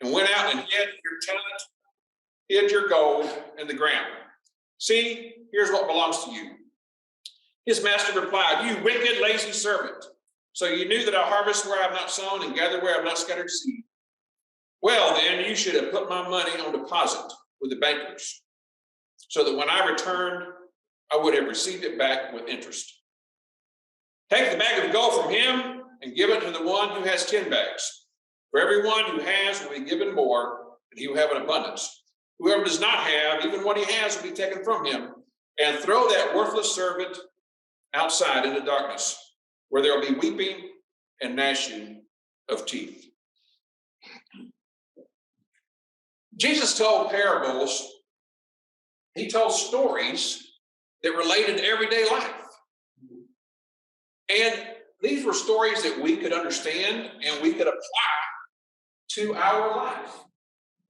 and went out and hid your talent, hid your gold in the ground. See, here's what belongs to you. His master replied, you wicked, lazy servant. So you knew that I harvest where I have not sown and gather where I have not scattered seed. Well, then you should have put my money on deposit with the bankers, so that when I returned, I would have received it back with interest. Take the bag of gold from him and give it to the one who has 10 bags. For everyone who has will be given more, and he will have an abundance. Whoever does not have, even what he has will be taken from him. And throw that worthless servant outside into darkness, where there will be weeping and gnashing of teeth. Jesus told parables. He told stories that related to everyday life. And these were stories that we could understand and we could apply to our life.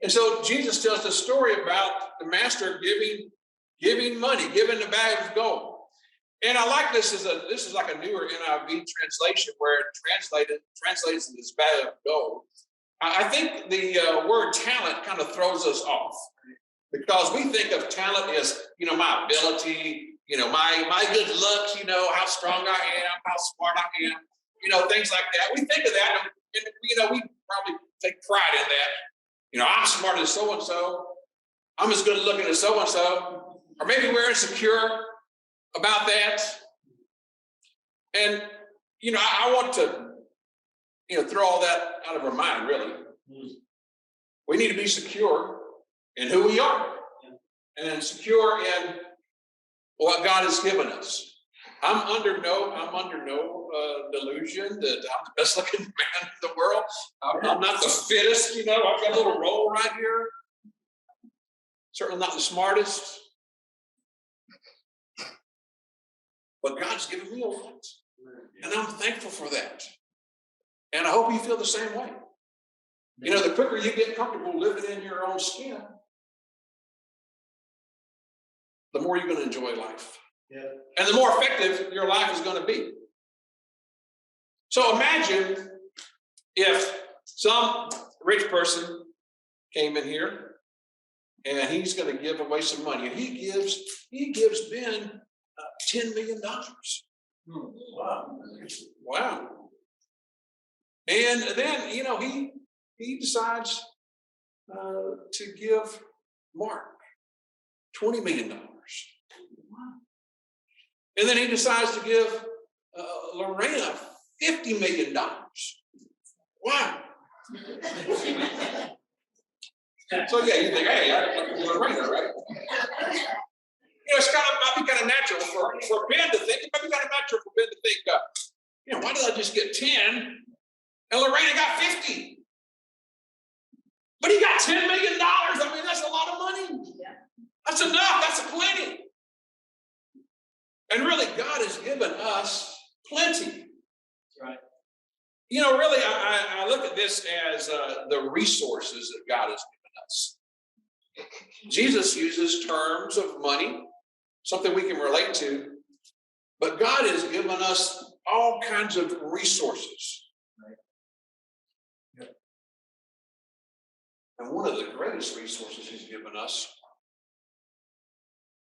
And so Jesus tells the story about the master giving money, giving the bag of gold. And I like this is like a newer NIV translation where it translates this bag of gold. I think the word talent kind of throws us off, because we think of talent as, my ability, my good looks, how strong I am, how smart I am, things like that. We think of that, and we probably take pride in that. I'm smarter than so-and-so. I'm as good looking as so-and-so. Or maybe we're insecure about that. And, I want to, throw all that out of our mind, really. We need to be secure in who we are and secure in what God has given us. I'm under no delusion that I'm the best looking man in the world. I'm not the fittest, I've got a little roll right here. Certainly not the smartest. But God's given me a lot. And I'm thankful for that. And I hope you feel the same way. The quicker you get comfortable living in your own skin, the more you're going to enjoy life. Yeah. And the more effective your life is going to be. So imagine if some rich person came in here and he's going to give away some money, and he gives Ben $10 million. Wow. And then, he decides to give Mark $20 million. And then he decides to give Lorena $50 million. Wow. So yeah, you think, hey, Lorena, right? It's might be kind of natural for Ben to think. It might be kind of natural for Ben to think, why did I just get 10 and Lorena got 50? But he got $10 million. I mean, that's a lot of money. Yeah. That's enough. That's plenty. And really, God has given us plenty. That's right. Really, I look at this as the resources that God has given us. Jesus uses terms of money, something we can relate to, but God has given us all kinds of resources. Right. Yep. And one of the greatest resources he's given us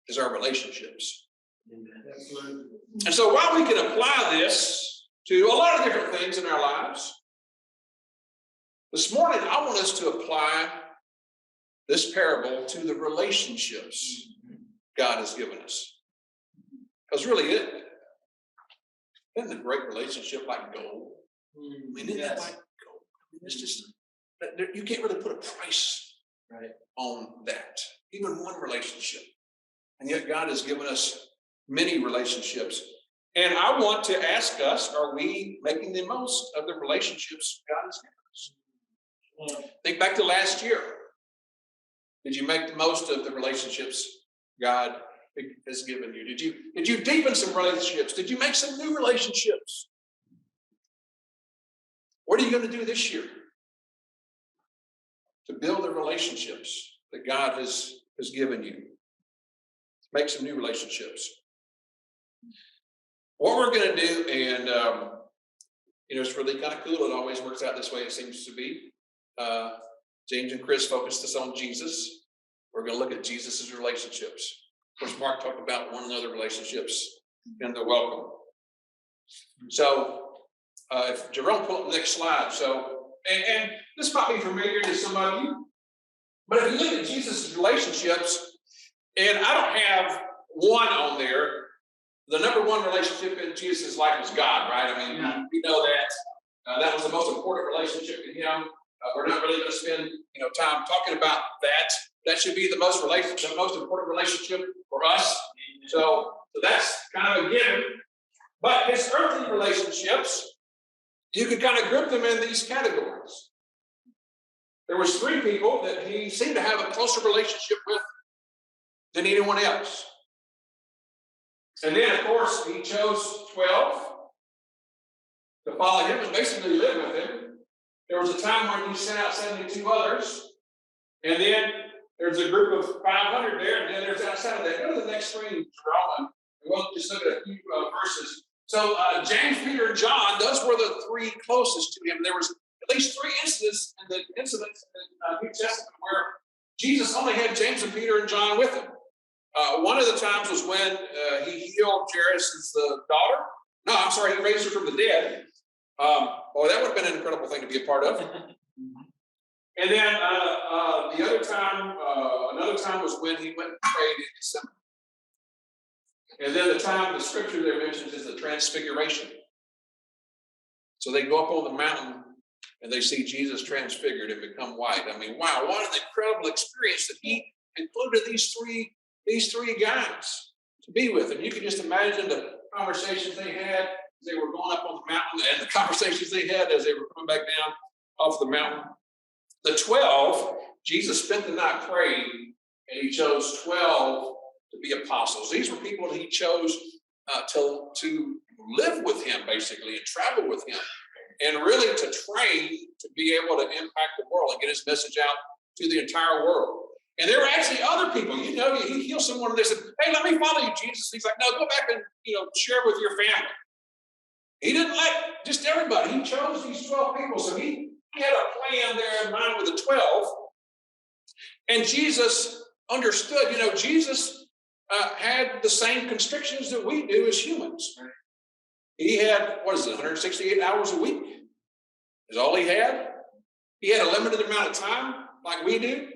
is our relationships. Amen. And so while we can apply this to a lot of different things in our lives, this morning I want us to apply this parable to the relationships God has given us. Because really, isn't a great relationship like gold? I mean, isn't that like gold? It's just, you can't really put a price on that, even one relationship. And yet God has given us many relationships. And I want to ask us, are we making the most of the relationships God has given us? Think back to last year. Did you make the most of the relationships God has given you? Did you deepen some relationships? Did you make some new relationships? What are you going to do this year to build the relationships that God has given you? Make some new relationships. What we're going to do, and it's really kind of cool. It always works out this way, it seems to be. James and Chris focused us on Jesus. We're going to look at Jesus's relationships. Of course, Mark talked about one another relationships in the welcome. So, if Jerome pull up the next slide. So, and this might be familiar to some of you, but if you look at Jesus' relationships, and I don't have one on there, the number one relationship in Jesus' life was God, right? I mean, we know that. That was the most important relationship to him. We're not really going to spend, time talking about that. That should be the most important relationship for us. So that's kind of a given. But his earthly relationships, you could kind of group them in these categories. There was three people that he seemed to have a closer relationship with than anyone else. And then, of course, he chose 12 to follow him and basically live with him. There was a time when he sent out 72 others. And then there's a group of 500 there. And then there's outside of that. Go to the next screen, Jerome. We'll just look at a few verses. So James, Peter, and John, those were the three closest to him. There was at least three incidents in the New Testament where Jesus only had James and Peter and John with him. One of the times was when he healed Jairus' daughter. No, I'm sorry, he raised her from the dead. That would have been an incredible thing to be a part of. And then the other time, another time was when he went and prayed in Gethsemane. And then the time the scripture there mentions is the transfiguration. So they go up on the mountain and they see Jesus transfigured and become white. I mean, wow, what an incredible experience that he included these three guys to be with. And you can just imagine the conversations they had as they were going up on the mountain and the conversations they had as they were coming back down off the mountain. The 12, Jesus spent the night praying, and he chose 12 to be apostles. These were people that he chose to live with him, basically, and travel with him, and really to train to be able to impact the world and get his message out to the entire world. And there were actually other people, he healed someone and they said, hey, let me follow you, Jesus. He's like, no, go back and, share with your family. He didn't let just everybody. He chose these 12 people. So he had a plan there in mind with the 12. And Jesus understood, Jesus had the same constrictions that we do as humans. He had, 168 hours a week is all he had. He had a limited amount of time like we do.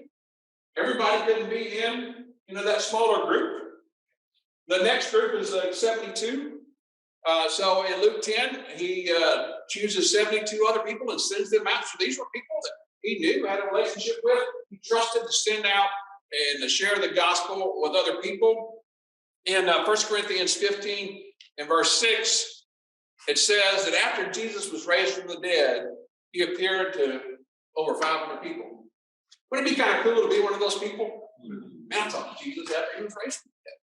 Everybody couldn't be in, that smaller group. The next group is 72. So in Luke 10, he chooses 72 other people and sends them out. So these were people that he knew, had a relationship with, he trusted to send out and to share the gospel with other people. In 1 Corinthians 15 and verse 6, it says that after Jesus was raised from the dead, he appeared to over 500 people. Wouldn't it be kind of cool to be one of those people? Man, I talked to Jesus after he was raised from the dead.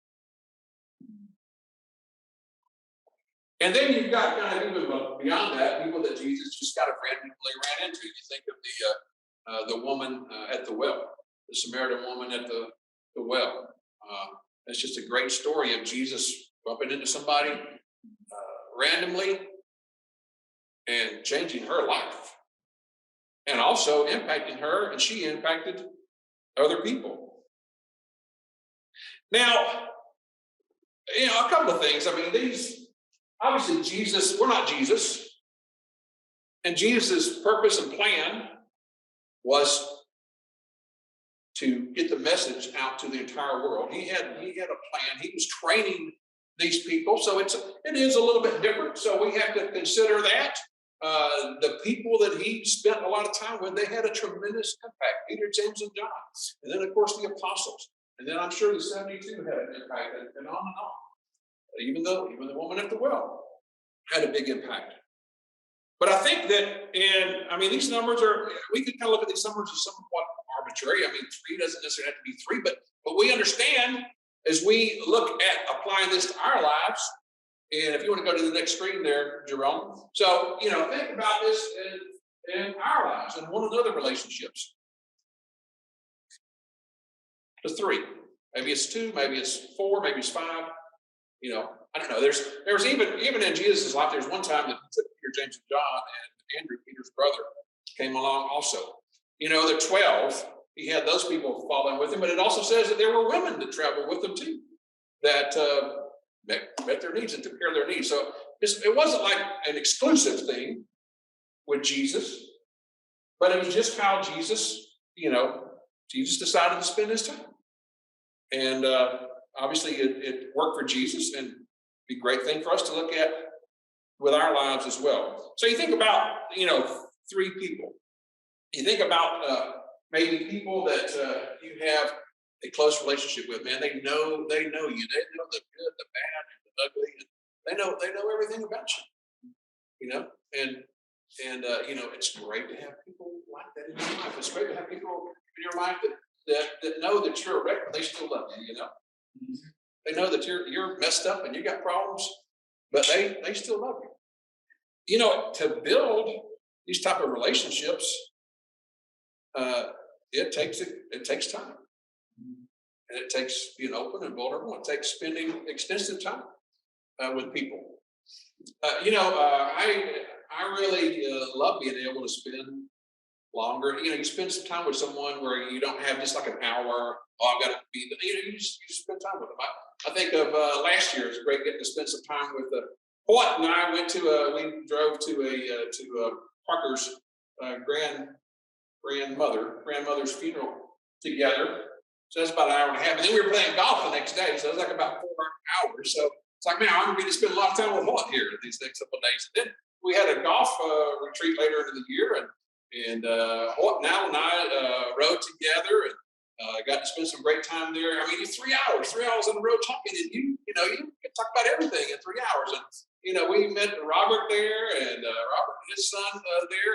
And then you've got kind of even beyond that, people that Jesus just kind of randomly ran into. You think of the woman at the well, the Samaritan woman at the well. It's just a great story of Jesus bumping into somebody randomly and changing her life. And also impacting her, and she impacted other people. Now, a couple of things. I mean, obviously Jesus, we're not Jesus. And Jesus' purpose and plan was to get the message out to the entire world. He had a plan. He was training these people. So it is a little bit different. So we have to consider that. The people that he spent a lot of time with, they had a tremendous impact. Peter, James, and John. And then, of course, the apostles. And then I'm sure the 72 had an impact, and on and on. Even the woman at the well had a big impact. But I think that these numbers we could kind of look at these numbers as somewhat arbitrary. I mean, 3 doesn't necessarily have to be 3, but we understand as we look at applying this to our lives. And if you want to go to the next screen there, Jerome. So, think about this in our lives and one another relationships. The 3. Maybe it's 2, maybe it's 4, maybe it's 5. I don't know. There's even in Jesus' life, there's one time that Peter, James, and John and Andrew, Peter's brother, came along also. The 12, he had those people following with him, but it also says that there were women that traveled with him too, that met their needs and took care of their needs. So it wasn't like an exclusive thing with Jesus, but it was just how Jesus decided to spend his time. And obviously it worked for Jesus, and be a great thing for us to look at with our lives as well. So you think about, 3 people. You think about maybe people that you have a close relationship with. Man, they know you. They know the good, the bad, and the ugly. And they know everything about you. It's great to have people like that in your life. It's great to have people in your life that know that you're a wreck, but they still love you. They know that you're messed up and you got problems, but they still love you. To build these type of relationships, it takes time, and it takes being open and vulnerable. It takes spending extensive time with people. I really love being able to spend longer. You spend some time with someone where you don't have just like an hour. Oh, I've got to be. You just spend time with them. I think of last year. It was great getting to spend some time with Hoyt and I went to. We drove to Parker's grandmother's funeral together. So that's about an hour and a half. And then we were playing golf the next day. So it was like about 4 hours. So it's like, man, I'm going to spend a lot of time with Hoyt here these next couple of days. And then we had a golf retreat later into the year, and Hoyt and Al and I rode together and got to spend some great time there. I mean, 3 hours on the road talking, and you can talk about everything in 3 hours. And we met Robert there, and Robert and his son there,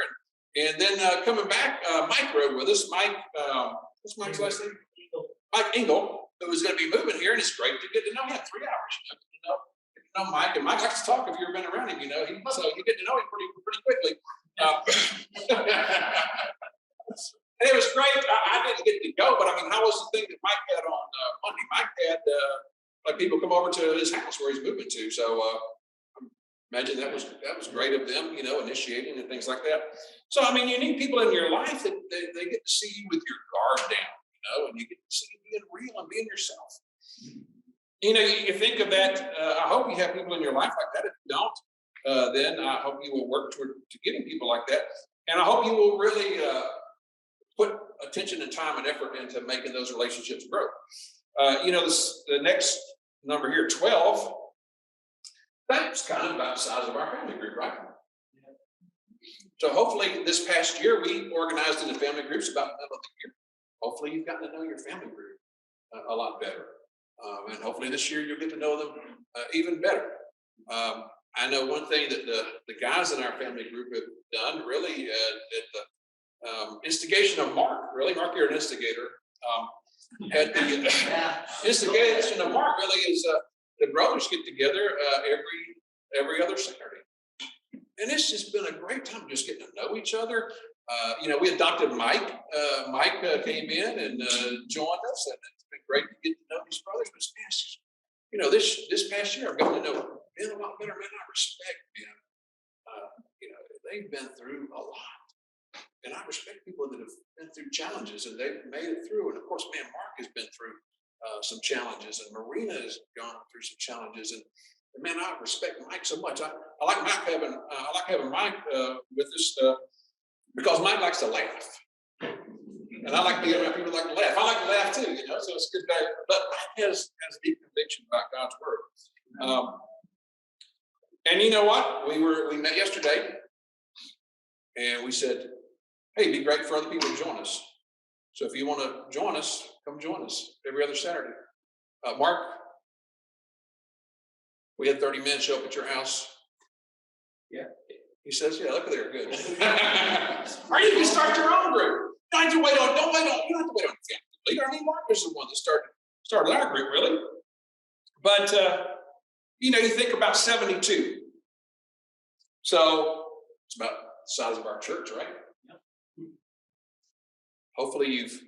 and then coming back, Mike rode with us. Mike, what's Mike's last name? Mike Engel, who was going to be moving here, and it's great to get to know him. 3 hours, get to know Mike, and Mike likes to talk. If you've ever been around him, so you get to know him pretty quickly. And it was great. I didn't get to go, but I mean, how was the thing that Mike had on Monday? Mike had people come over to his house where he's moving to. So imagine that was great of them, initiating and things like that. So I mean, you need people in your life that they get to see you with your guard down, and you get to see you being real and being yourself. You think of that. I hope you have people in your life like that. If you don't, then I hope you will work toward to getting people like that. And I hope you will really put attention and time and effort into making those relationships grow. The next number here, 12, that's kind of about the size of our family group, right? So hopefully this past year, we organized into family groups about the middle of the year. Hopefully you've gotten to know your family group a lot better. And hopefully this year you'll get to know them even better. I know one thing that the guys in our family group have done really at the instigation of Mark, Mark, you're an instigator. At the instigation of Mark really is the brothers get together every other Saturday. And it's just been a great time just getting to know each other. We adopted Mike. Mike came in and joined us, and it's been great to get to know these brothers. But this past year, I've gotten to know Ben a lot better. Man, I respect Ben. They've been through a lot, and I respect people that have been through challenges and they've made it through. And of course, man, Mark has been through some challenges, and Marina has gone through some challenges, and man, I respect Mike so much. I like having Mike with us because Mike likes to laugh, and I like being around people that like to laugh. I like to laugh too, So it's good. But Mike has deep conviction about God's word. And you know what? We met yesterday, and we said, "Hey, it'd be great for other people to join us. So if you want to join us, come join us every other Saturday." Mark, we had 30 men show up at your house. Yeah. He says, "Yeah, look at there, good." Or you can start your own group. Don't have to wait on. You don't have to wait on the family leader. I mean, Mark was the one that started our group, really. But you think about 72. So it's about the size of our church, right? Yeah. Hopefully you've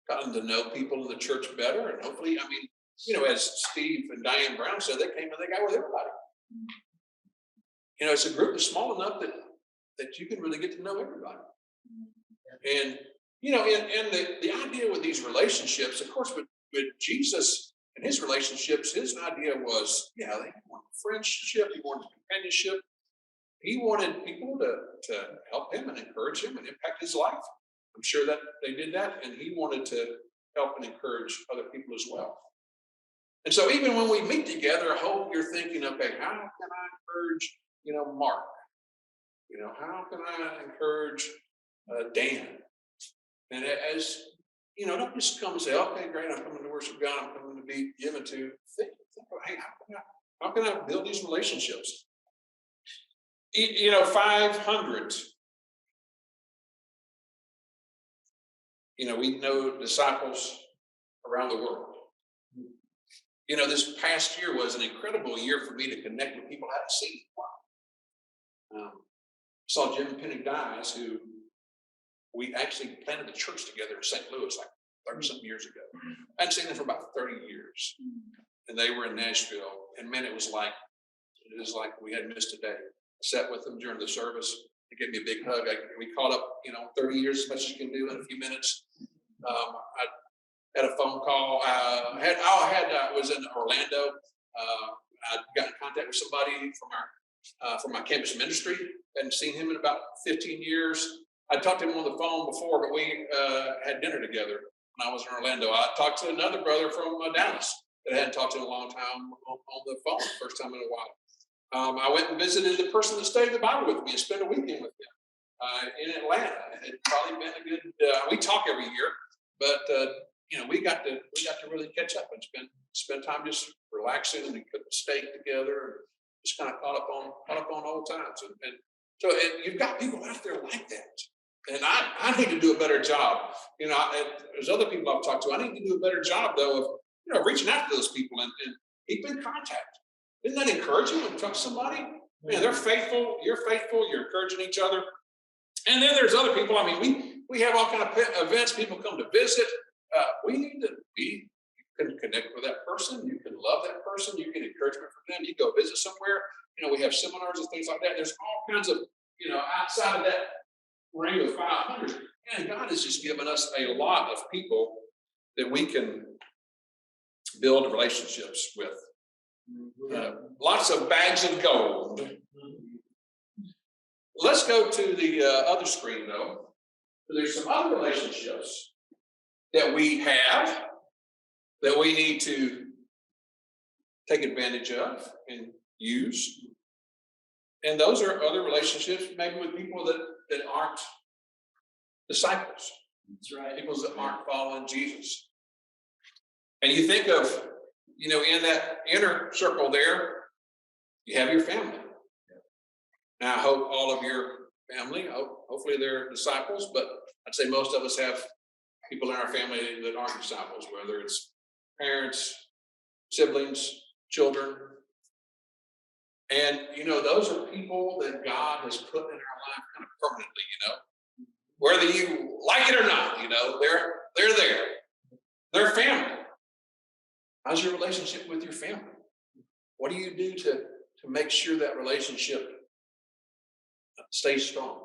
gotten to know people in the church better, and hopefully, as Steve and Diane Brown said, they came and they got with everybody. It's a group that's small enough that you can really get to know everybody. And And the idea with these relationships, of course, with Jesus and his relationships, his idea was, they wanted friendship, he wanted companionship, he wanted people to help him and encourage him and impact his life. I'm sure that they did that, and he wanted to help and encourage other people as well. And so even when we meet together, I hope you're thinking, okay, how can I encourage, Mark? How can I encourage Dan? And as don't just come and say, okay, great, I'm coming to worship God, I'm coming to be given to. Think about, hey, how can I build these relationships? 500. We know disciples around the world. This past year was an incredible year for me to connect with people I hadn't seen in a while. Saw Jim and Penny Dyes, who we actually planted a church together in St. Louis like 30-something years ago. I hadn't seen them for about 30 years. And they were in Nashville. And man, it was like we had missed a day. I sat with them during the service. They gave me a big hug. We caught up, 30 years, as much as you can do in a few minutes. I had a phone call. I was in Orlando. I got in contact with somebody from my campus ministry. Hadn't seen him in about 15 years. I talked to him on the phone before, but we had dinner together when I was in Orlando. I talked to another brother from Dallas that I hadn't talked to in a long time on the phone, first time in a while. I went and visited the person that studied the Bible with me and spent a weekend with him in Atlanta. It had probably been a good. We talk every year, but we got to really catch up and spend time just relaxing and cook a steak together and just kind of caught up on old times. And so you've got people out there like that. And I need to do a better job. There's other people I've talked to. I need to do a better job though of reaching out to those people and keep in contact. Isn't that encouraging when you talk to somebody? Man, they're faithful. You're faithful. You're encouraging each other. And then there's other people. I mean, we have all kind of events. People come to visit. You can connect with that person. You can love that person. You can encouragement from them. You go visit somewhere. We have seminars and things like that. There's all kinds of, outside of that ring of 500. And God has just given us a lot of people that we can build relationships with. Lots of bags of gold. Let's go to the other screen, though. There's some other relationships that we have that we need to take advantage of and use. And those are other relationships, maybe with people that aren't disciples. That's right. People that aren't following Jesus. And you think of, in that inner circle there, you have your family. Now, I hope all of your family, hopefully they're disciples, but I'd say most of us have people in our family that aren't disciples, whether it's parents, siblings, children. And, those are people that God has put in our life kind of permanently, whether you like it or not, they're there. They're family. How's your relationship with your family? What do you do to make sure that relationship stays strong?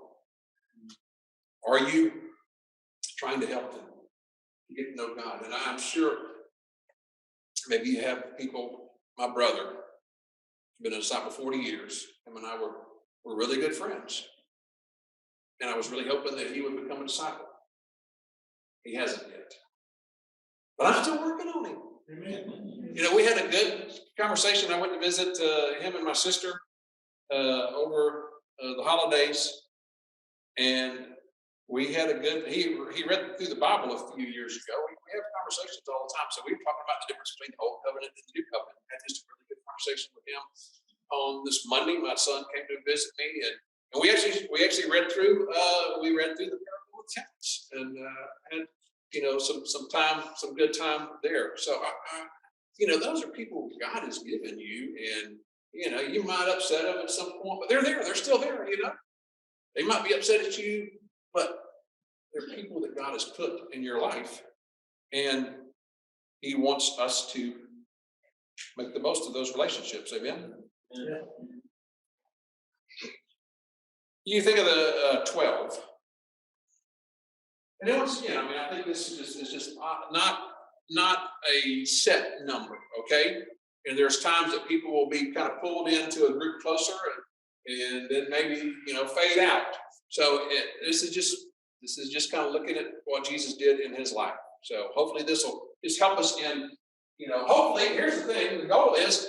Are you trying to help them get to know God? And I'm sure maybe you have people, my brother, been a disciple 40 years. Him and I were really good friends. And I was really hoping that he would become a disciple. He hasn't yet. But I'm still working on him. Amen. We had a good conversation. I went to visit him and my sister over the holidays. And we had a good, he read through the Bible a few years ago. We have conversations all the time. So we were talking about the difference between the Old Covenant and the New Covenant. I had just a really good conversation with him. On this Monday, my son came to visit me, and we actually read through the parable of talents, and had some good time there. So those are people God has given you, and you might upset them at some point, but they're there. They're still there. They might be upset at you, but they're people that God has put in your life, and He wants us to make the most of those relationships. Amen. Yeah. You think of the 12. And then once again, I mean, I think this is just not a set number, okay? And there's times that people will be kind of pulled into a group closer and then maybe, fade out. So this is just kind of looking at what Jesus did in his life. So hopefully this will just help us in, hopefully, here's the thing, the goal is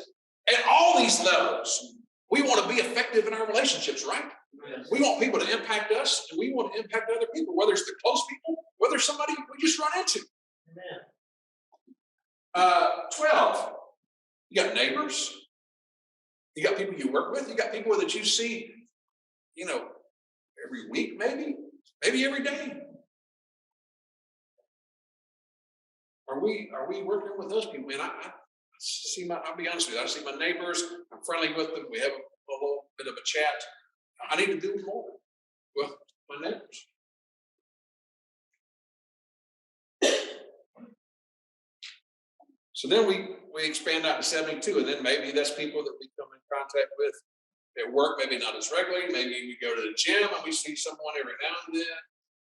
at all these levels, we want to be effective in our relationships, right? Yes. We want people to impact us, and we want to impact other people, whether it's the close people, whether it's somebody we just run into. Amen. 12, you got neighbors, you got people you work with, you got people that you see, every week, maybe every day. Are we working with those people? And I'll be honest with you, I see my neighbors, I'm friendly with them, we have a little bit of a chat. I need to do more with my neighbors. So then we expand out to 72, and then maybe that's people that we come in contact with at work, maybe not as regularly. Maybe we go to the gym and we see someone every now and then.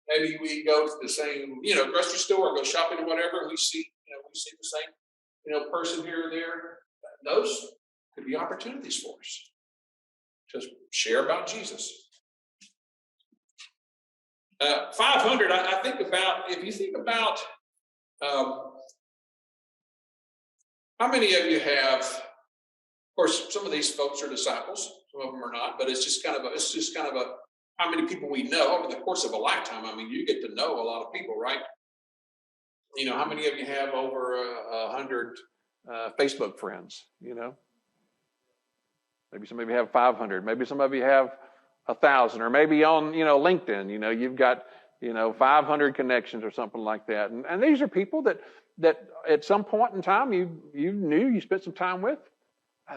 Maybe we go to the same, grocery store or go shopping or whatever, and we see the same, person here or there. Those could be opportunities for us to share about Jesus. 500, I think about, if you think about how many of you have, of course, some of these folks are disciples, some of them are not, but it's just kind of a how many people we know over the course of a lifetime. I mean, you get to know a lot of people, right? How many of you have over 100 Facebook friends? Maybe some of you have 500. Maybe some of you have 1,000, or maybe on LinkedIn. You've got 500 connections or something like that. And these are people that at some point in time you knew, you spent some time with.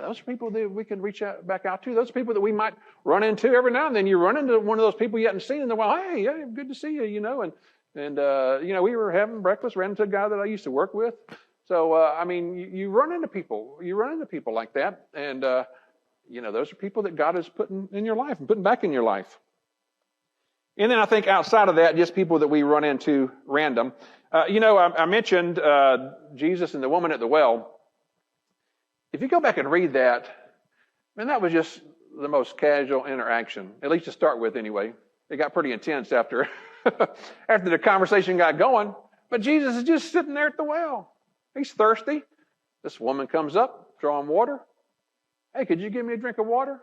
Those are people that we can reach back out to. Those are people that we might run into every now and then. You run into one of those people you hadn't seen in a while. Hey, yeah, good to see you. And we were having breakfast. Ran into a guy that I used to work with. So you run into people. You run into people like that, and those are people that God is putting in your life and putting back in your life. And then I think outside of that, just people that we run into random. I mentioned Jesus and the woman at the well. If you go back and read that, man, that was just the most casual interaction, at least to start with anyway. It got pretty intense after the conversation got going. But Jesus is just sitting there at the well. He's thirsty. This woman comes up, drawing water. Hey, could you give me a drink of water?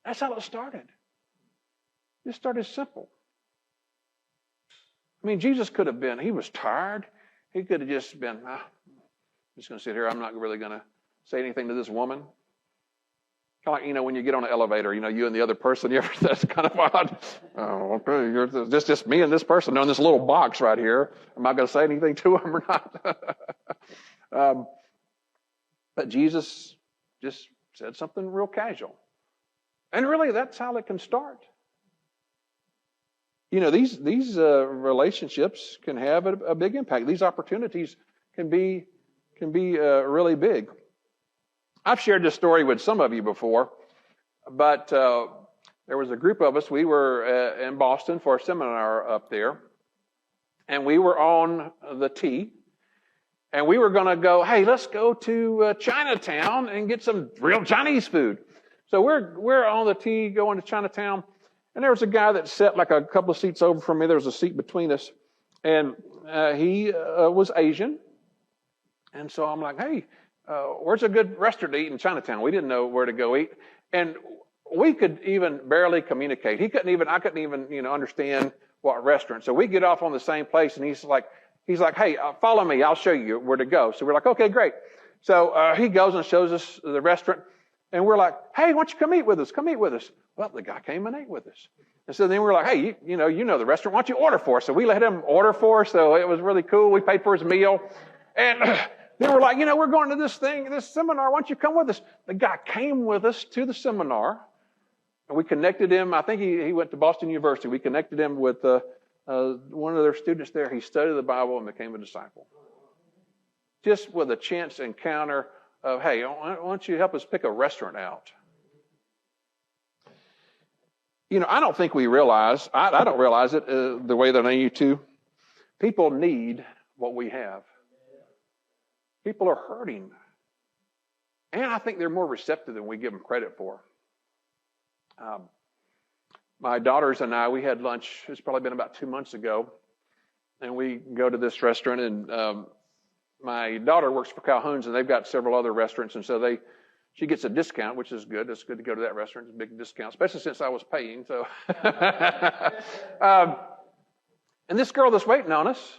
That's how it started. It started simple. I mean, Jesus could have been, he was tired. He could have just been, I'm just going to sit here. I'm not really going to say anything to this woman. Kind of like, when you get on an elevator, you and the other person, that's kind of odd. Oh, okay, just me and this person in this little box right here. Am I going to say anything to him or not? But Jesus just said something real casual. And really, that's how it can start. These relationships can have a big impact. These opportunities can be really big. I've shared this story with some of you before, but there was a group of us. We were in Boston for a seminar up there, and we were on the T, and we were going to go, hey, let's go to Chinatown and get some real Chinese food. So we're on the T going to Chinatown, and there was a guy that sat like a couple of seats over from me. There was a seat between us, and he was Asian, and so I'm like, hey, where's a good restaurant to eat in Chinatown? We didn't know where to go eat. And we could even barely communicate. I couldn't even, understand what restaurant. So we get off on the same place, and he's like, hey, follow me. I'll show you where to go. So we're like, okay, great. So he goes and shows us the restaurant, and we're like, hey, why don't you come eat with us? Come eat with us. Well, the guy came and ate with us. And so then we're like, hey, you know the restaurant. Why don't you order for us? So we let him order for us. So it was really cool. We paid for his meal. And then we're like, we're going to this seminar. Why don't you come with us? The guy came with us to the seminar, and we connected him. I think he went to Boston University. We connected him with one of their students there. He studied the Bible and became a disciple. Just with a chance encounter of, hey, why don't you help us pick a restaurant out? I don't think we realize, I don't realize it the way that I need to. People need what we have. People are hurting. And I think they're more receptive than we give them credit for. My daughters and I, we had lunch, it's probably been about 2 months ago, and we go to this restaurant, and my daughter works for Calhoun's, and they've got several other restaurants, and so she gets a discount, which is good. It's good to go to that restaurant. It's a big discount, especially since I was paying. So, and this girl that's waiting on us,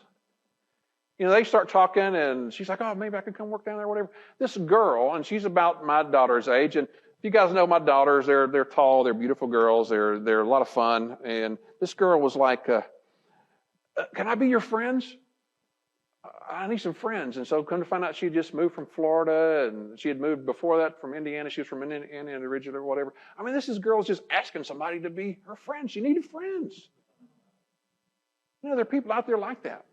they start talking, and she's like, "Oh, maybe I could come work down there, or whatever." This girl, and she's about my daughter's age, and if you guys know my daughters, they're tall, they're beautiful girls, they're a lot of fun. And this girl was like, "Can I be your friends? I need some friends." And so come to find out, she just moved from Florida, and she had moved before that from Indiana. She was from Indiana originally or whatever. I mean, this is girls just asking somebody to be her friend. She needed friends. There are people out there like that.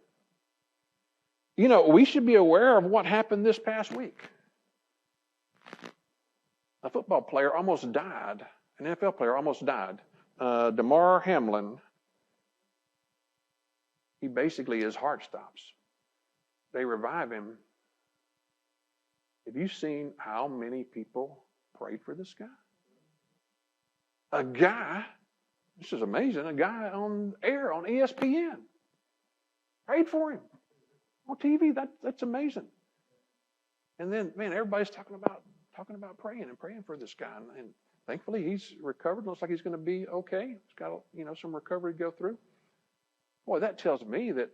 We should be aware of what happened this past week. A football player almost died. An NFL player almost died. Damar Hamlin. His heart stops. They revive him. Have you seen how many people prayed for this guy? A guy, this is amazing, a guy on air on ESPN prayed for him on TV. That's amazing. And then, man, everybody's talking about praying and praying for this guy. And thankfully, he's recovered. Looks like he's going to be okay. He's got some recovery to go through. Boy, that tells me that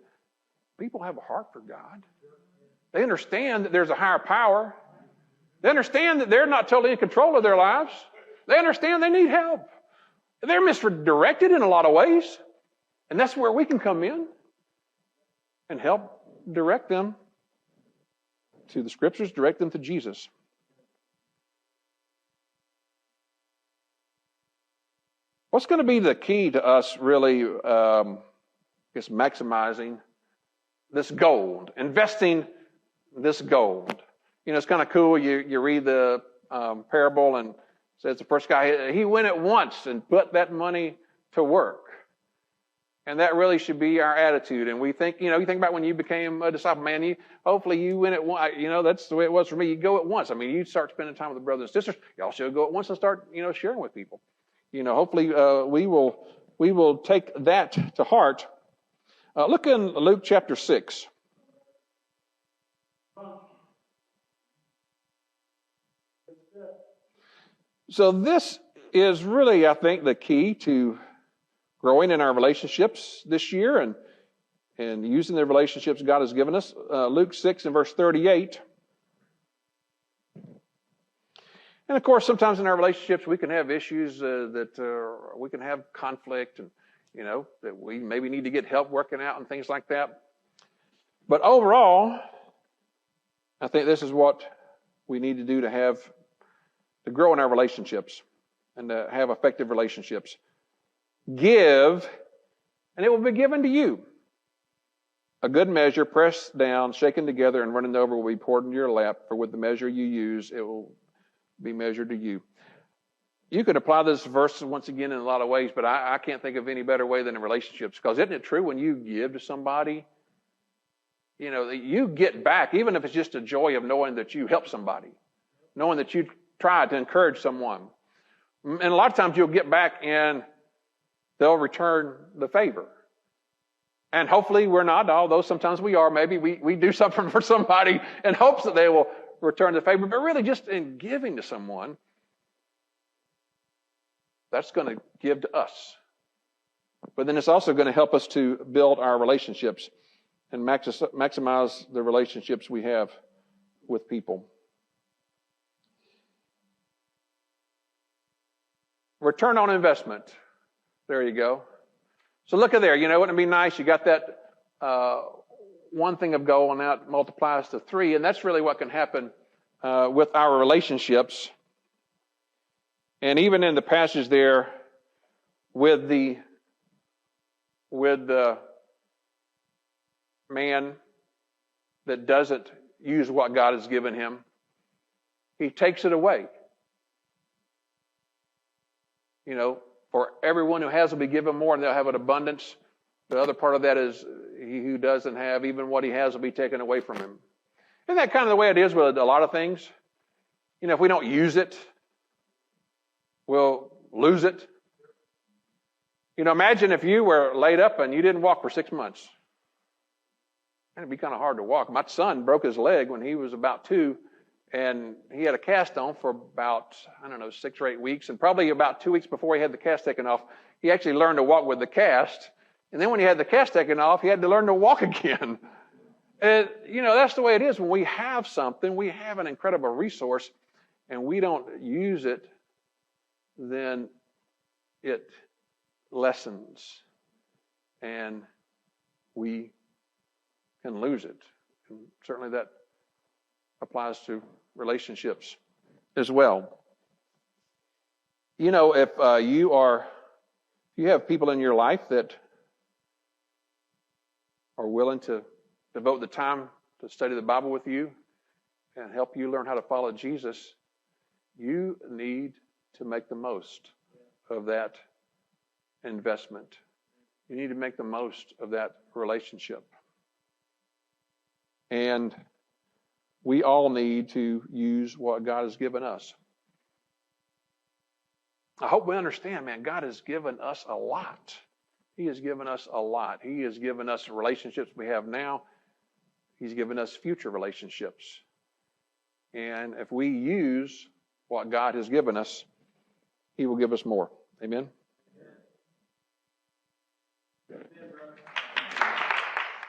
people have a heart for God. They understand that there's a higher power. They understand that they're not totally in control of their lives. They understand they need help. They're misdirected in a lot of ways. And that's where we can come in and help direct them to the Scriptures, direct them to Jesus. What's going to be the key to us really maximizing this gold, investing this gold? It's kind of cool. You read the parable, and it says the first guy, he went at once and put that money to work. And that really should be our attitude. And we think, you think about when you became a disciple, man, hopefully you went at once. That's the way it was for me. You go at once. I mean, you start spending time with the brothers and sisters. You also go at once and start, sharing with people. Hopefully we will take that to heart. Look in Luke chapter 6. So this is really, I think, the key to growing in our relationships this year and using the relationships God has given us. Luke 6 and verse 38. And of course, sometimes in our relationships, we can have issues that we can have conflict and, that we maybe need to get help working out and things like that. But overall, I think this is what we need to do to grow in our relationships and to have effective relationships. Give, and it will be given to you. A good measure, pressed down, shaken together, and running over will be poured into your lap. For with the measure you use, it will be measured to you. You could apply this verse once again in a lot of ways, but I can't think of any better way than in relationships. Because isn't it true when you give to somebody, you get back, even if it's just a joy of knowing that you helped somebody, knowing that you tried to encourage someone. And a lot of times you'll get back and they'll return the favor. And hopefully we're not, although sometimes we are. Maybe we do something for somebody in hopes that they will return the favor. But really just in giving to someone, that's going to give to us. But then it's also going to help us to build our relationships and maximize the relationships we have with people. Return on investment. There you go. So look at there. Wouldn't it be nice? You got that one thing of gold, and now it multiplies to 3. And that's really what can happen with our relationships. And even in the passage there with the man that doesn't use what God has given him, he takes it away. For everyone who has will be given more, and they'll have an abundance. The other part of that is he who doesn't have, even what he has will be taken away from him. Isn't that kind of the way it is with a lot of things? You know, if we don't use it, we'll lose it. You know, imagine if you were laid up and you didn't walk for 6 months. It'd be kind of hard to walk. My son broke his leg when he was about 2, and he had a cast on for about, 6 or 8 weeks. And probably about 2 weeks before he had the cast taken off, he actually learned to walk with the cast. And then when he had the cast taken off, he had to learn to walk again. And, you know, that's the way it is. When we have something, we have an incredible resource, and we don't use it, then it lessens, and we can lose it. And certainly that applies to relationships as well. You know, if you have people in your life that are willing to devote the time to study the Bible with you and help you learn how to follow Jesus, you need to make the most of that investment. You need to make the most of that relationship. And we all need to use what God has given us. I hope we understand, man, God has given us a lot. He has given us a lot. He has given us relationships we have now. He's given us future relationships. And if we use what God has given us, He will give us more. Amen?